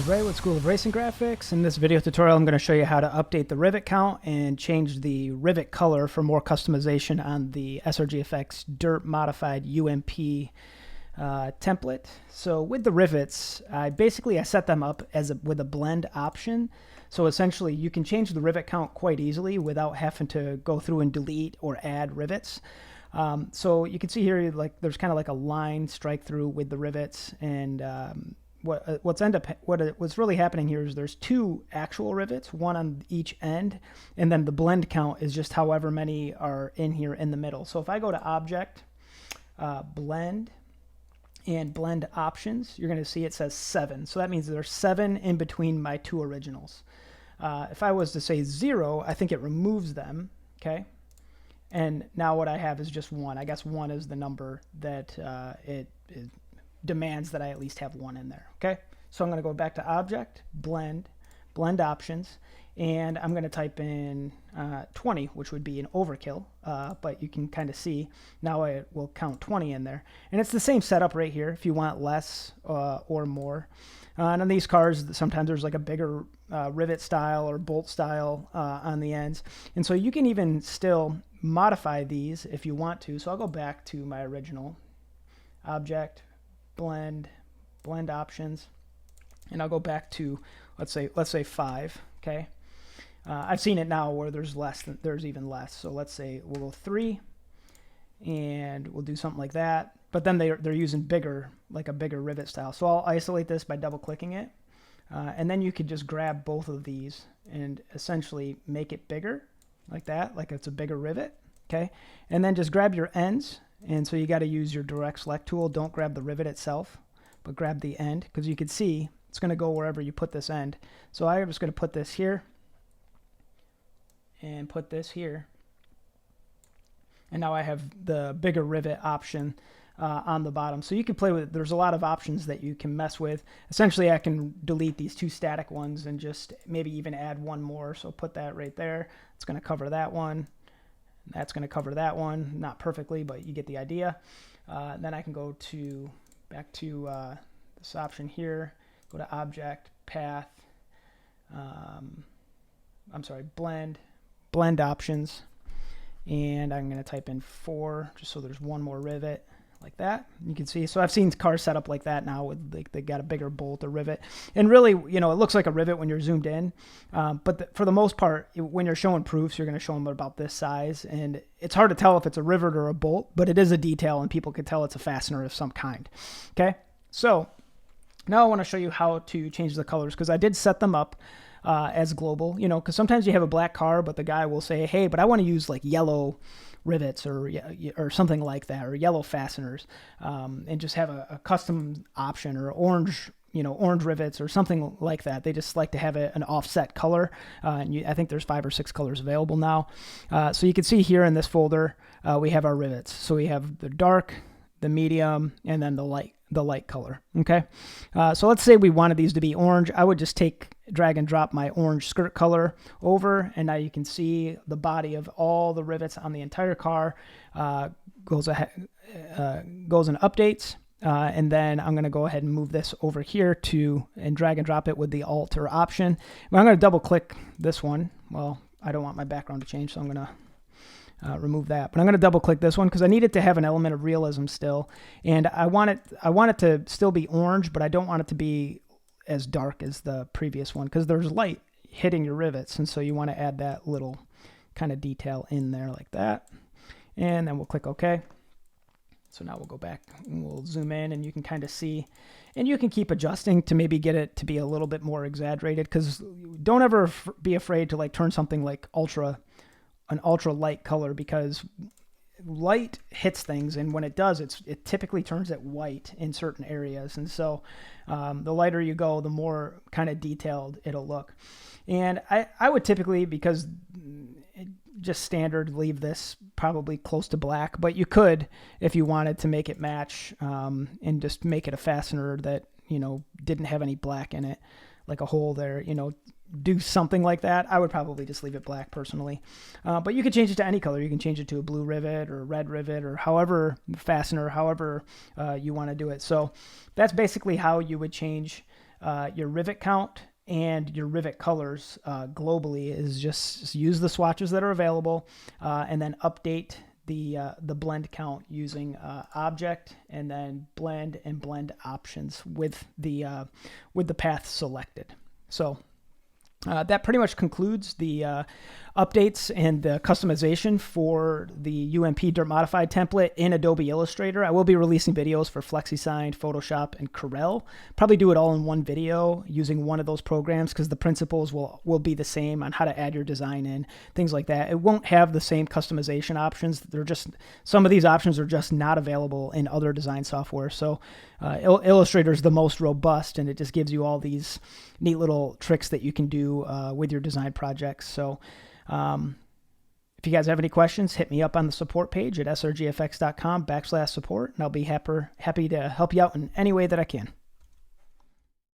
is Ray with School of Racing Graphics. In this video tutorial, I'm going to show you how to update the rivet count and change the rivet color for more customization on the SRGFX Dirt Modified UMP template. So with the rivets, I set them up with a blend option. So essentially, you can change the rivet count quite easily without having to go through and delete or add rivets. So you can see here, like there's kind of like a line strike through with the rivets, and what's really happening here is there's two actual rivets, one on each end, and then the blend count is just however many are in here in the middle. So if I go to Object, Blend, and Blend Options, you're going to see it says 7. So that means there's 7 in between my two originals. If I was to say 0, I think it removes them, okay? And now what I have is just 1. I guess 1 is the number that it demands that I at least have 1 in there, okay? So I'm going to go back to Object, Blend, Blend Options, and I'm going to type in 20, which would be an overkill, but you can kind of see now it will count 20 in there. And it's the same setup right here if you want less or more. And on these cars, sometimes there's like a bigger rivet style or bolt style on the ends. And so you can even still modify these if you want to. So I'll go back to my original Object, Blend, Blend Options, and I'll go back to let's say 5. Okay, I've seen it now where there's even less. So let's say we'll go 3, and we'll do something like that. But then they're using like a bigger rivet style. So I'll isolate this by double clicking it, and then you could just grab both of these and essentially make it bigger like that, like it's a bigger rivet. Okay, and then just grab your ends. And so you got to use your direct select tool. Don't grab the rivet itself, but grab the end, because you can see it's going to go wherever you put this end. So I'm just going to put this here and put this here. And now I have the bigger rivet option on the bottom. So you can play with it. There's a lot of options that you can mess with. Essentially, I can delete these 2 static ones and just maybe even add 1 more. So put that right there. It's going to cover that one. That's going to cover that one, not perfectly, but you get the idea. Then I can go back to this option here, go to Object, Path, Blend, Blend Options, and I'm going to type in 4 just so there's 1 more rivet. Like that, you can see. So I've seen cars set up like that now with they got a bigger bolt or rivet, and really, it looks like a rivet when you're zoomed in, but for the most part, when you're showing proofs, you're going to show them about this size, and it's hard to tell if it's a rivet or a bolt, but it is a detail, and people can tell it's a fastener of some kind. Okay, so now I want to show you how to change the colors, because I did set them up as global, because sometimes you have a black car, but the guy will say, hey, but I want to use like yellow rivets or something like that, or yellow fasteners, and just have a custom option, or orange rivets or something like that. They just like to have an offset color, and I think there's 5 or 6 colors available now. So you can see here in this folder we have our rivets. So we have the dark, the medium, and then the light color. Okay, so let's say we wanted these to be orange. I would just drag and drop my orange skirt color over, and now you can see the body of all the rivets on the entire car goes and updates. And then I'm going to go ahead and move this over here and drag and drop it with the Alt or Option. But I'm going to double click this one. Well, I don't want my background to change, so I'm going to remove that. But I'm going to double click this one because I need it to have an element of realism still, and I want it to still be orange, but I don't want it to be as dark as the previous one, because there's light hitting your rivets, and so you want to add that little kind of detail in there like that. And then we'll click OK. So now we'll go back and we'll zoom in, and you can kind of see, and you can keep adjusting to maybe get it to be a little bit more exaggerated, because don't ever be afraid to like turn something like an ultra light color, because light hits things, and when it does, it typically turns it white in certain areas, and so the lighter you go, the more kind of detailed it'll look. And I would typically, because just standard, leave this probably close to black, but you could, if you wanted to make it match, and just make it a fastener that didn't have any black in it, like a hole there, do something like that. I would probably just leave it black personally, but you could change it to any color. You can change it to a blue rivet or a red rivet, or however you want to do it. So that's basically how you would change your rivet count and your rivet colors globally is just use the swatches that are available and then update the blend count using object and then blend and blend options with the path selected. So that pretty much concludes the updates and the customization for the UMP Dirt Modified template in Adobe Illustrator. I will be releasing videos for FlexiSign, Photoshop, and Corel. Probably do it all in one video using one of those programs because the principles will be the same on how to add your design in, things like that. It won't have the same customization options. They're just, some of these options are just not available in other design software. So Illustrator is the most robust, and it just gives you all these neat little tricks that you can do with your design projects. So if you guys have any questions, hit me up on the support page at srgfx.com/support, and I'll be happy to help you out in any way that I can.